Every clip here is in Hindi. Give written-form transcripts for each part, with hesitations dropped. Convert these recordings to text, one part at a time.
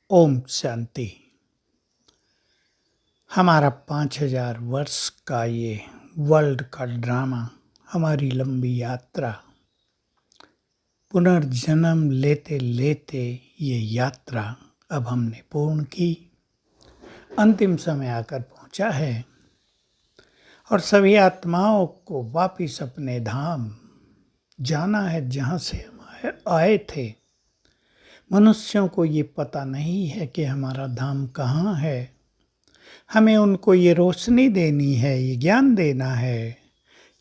ओम शांति। हमारा 5000 वर्ष का ये वर्ल्ड का ड्रामा, हमारी लंबी यात्रा, पुनर्जन्म लेते लेते ये यात्रा अब हमने पूर्ण की, अंतिम समय आकर पहुंचा है और सभी आत्माओं को वापिस अपने धाम जाना है जहां से हम आए थे। मनुष्यों को ये पता नहीं है कि हमारा धाम कहाँ है। हमें उनको ये रोशनी देनी है, ये ज्ञान देना है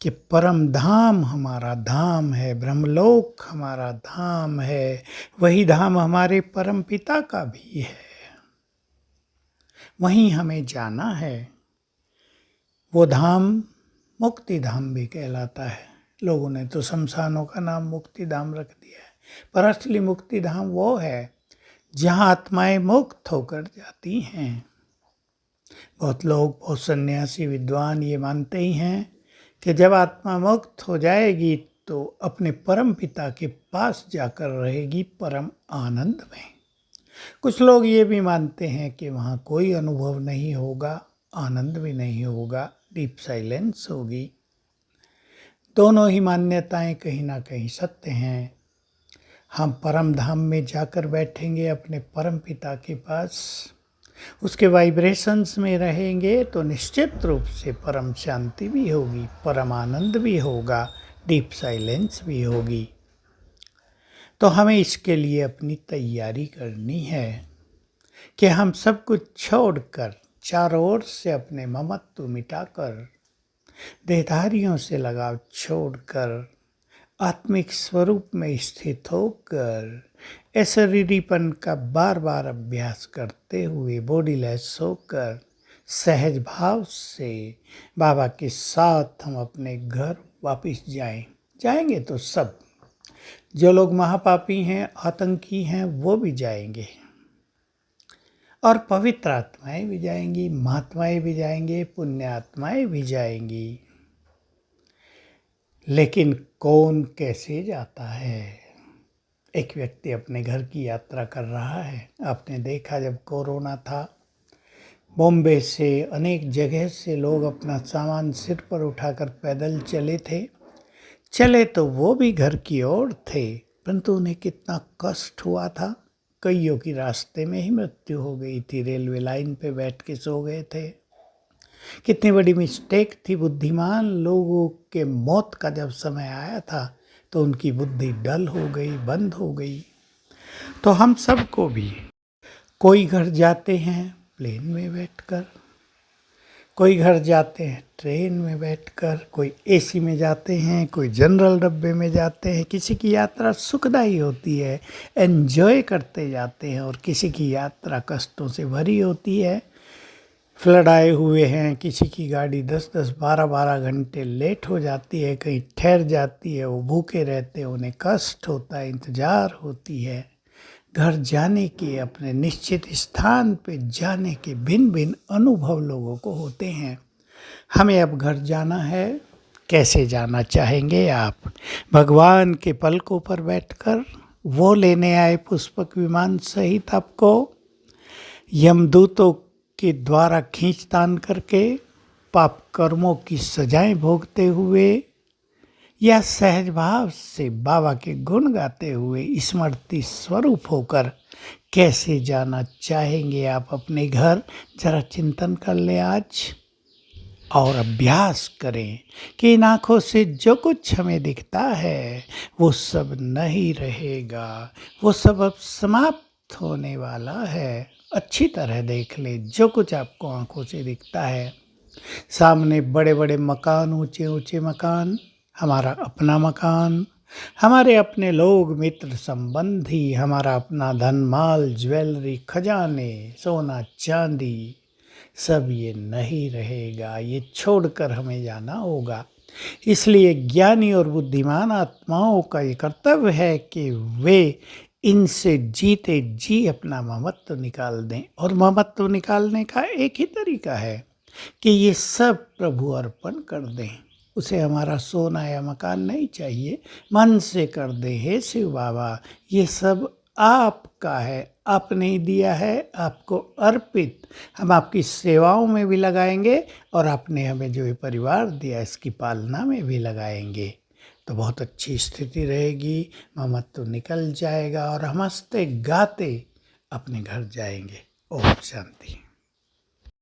कि परम धाम हमारा धाम है, ब्रह्मलोक हमारा धाम है, वही धाम हमारे परम पिता का भी है, वहीं हमें जाना है। वो धाम मुक्ति धाम भी कहलाता है। लोगों ने तो शमशानों का नाम मुक्ति धाम रख दिया है, पर असली मुक्ति धाम वो है जहाँ आत्माएं मुक्त होकर जाती हैं। बहुत लोग, बहुत सन्यासी विद्वान ये मानते ही हैं कि जब आत्मा मुक्त हो जाएगी तो अपने परम पिता के पास जाकर रहेगी परम आनंद में। कुछ लोग ये भी मानते हैं कि वहाँ कोई अनुभव नहीं होगा, आनंद भी नहीं होगा, डीप साइलेंस होगी। दोनों ही मान्यताएं कहीं ना कहीं सत्य हैं। हम परम धाम में जाकर बैठेंगे अपने परम पिता के पास, उसके वाइब्रेशंस में रहेंगे तो निश्चित रूप से परम शांति भी होगी, परम आनंद भी होगा, डीप साइलेंस भी होगी। तो हमें इसके लिए अपनी तैयारी करनी है कि हम सब कुछ छोड़कर, चारों ओर से अपने ममत्व मिटाकर, देहधारियों से लगाव छोड़कर, आत्मिक स्वरूप में स्थित होकर अशरीरीपन का बार बार अभ्यास करते हुए बॉडीलेस होकर सहज भाव से बाबा के साथ हम अपने घर वापस जाएंगे तो सब, जो लोग महापापी हैं, आतंकी हैं, वो भी जाएंगे और पवित्र आत्माएं भी जाएंगी, महात्माएं भी जाएंगे, पुण्य आत्माएं भी जाएंगी। लेकिन कौन कैसे जाता है? एक व्यक्ति अपने घर की यात्रा कर रहा है। आपने देखा जब कोरोना था, बॉम्बे से अनेक जगह से लोग अपना सामान सिर पर उठाकर पैदल चले तो वो भी घर की ओर थे, परंतु उन्हें कितना कष्ट हुआ था। कईयों की रास्ते में ही मृत्यु हो गई थी, रेलवे लाइन पे बैठ के सो गए थे। कितनी बड़ी मिस्टेक थी। बुद्धिमान लोगों के मौत का जब समय आया था तो उनकी बुद्धि डल हो गई, बंद हो गई। तो हम सबको भी, कोई घर जाते हैं प्लेन में बैठकर, कोई घर जाते हैं ट्रेन में बैठकर, कोई एसी में जाते हैं, कोई जनरल डब्बे में जाते हैं। किसी की यात्रा सुखदायी होती है, एंजॉय करते जाते हैं, और किसी की यात्रा कष्टों से भरी होती है। फ्लड आए हुए हैं, किसी की गाड़ी 10-10, 12-12 घंटे लेट हो जाती है, कहीं ठहर जाती है, वो भूखे रहते हैं, उन्हें कष्ट होता है, इंतज़ार होती है। घर जाने के, अपने निश्चित स्थान पे जाने के भिन्न भिन्न अनुभव लोगों को होते हैं। हमें अब घर जाना है। कैसे जाना चाहेंगे आप? भगवान के पलकों पर बैठकर वो लेने आए पुष्पक विमान सहित आपको, यमदूतों के द्वारा खींचतान करके, पाप कर्मों की सजाएं भोगते हुए, या सहज भाव से बाबा के गुण गाते हुए स्मृति स्वरूप होकर कैसे जाना चाहेंगे आप अपने घर? जरा चिंतन कर लें आज और अभ्यास करें कि इन आँखों से जो कुछ हमें दिखता है वो सब नहीं रहेगा, वो सब अब समाप्त होने वाला है। अच्छी तरह देख ले जो कुछ आपको आँखों से दिखता है। सामने बड़े बड़े मकान, ऊंचे ऊंचे मकान, हमारा अपना मकान, हमारे अपने लोग, मित्र, संबंधी, हमारा अपना धन माल, ज्वेलरी, खजाने, सोना चांदी, सब ये नहीं रहेगा। ये छोड़कर हमें जाना होगा। इसलिए ज्ञानी और बुद्धिमान आत्माओं का ये कर्तव्य है कि वे इनसे जीते जी अपना ममत्व निकाल दें। और ममत्व निकालने का एक ही तरीका है कि ये सब प्रभु अर्पण कर दें। उसे हमारा सोना या मकान नहीं चाहिए, मन से कर दे, हे शिव बाबा ये सब आपका है, आपने ही दिया है, आपको अर्पित। हम आपकी सेवाओं में भी लगाएंगे और आपने हमें जो ये परिवार दिया इसकी पालना में भी लगाएंगे, तो बहुत अच्छी स्थिति रहेगी। ममत्व निकल जाएगा और हम हंसते गाते अपने घर जाएंगे। ओम शांति।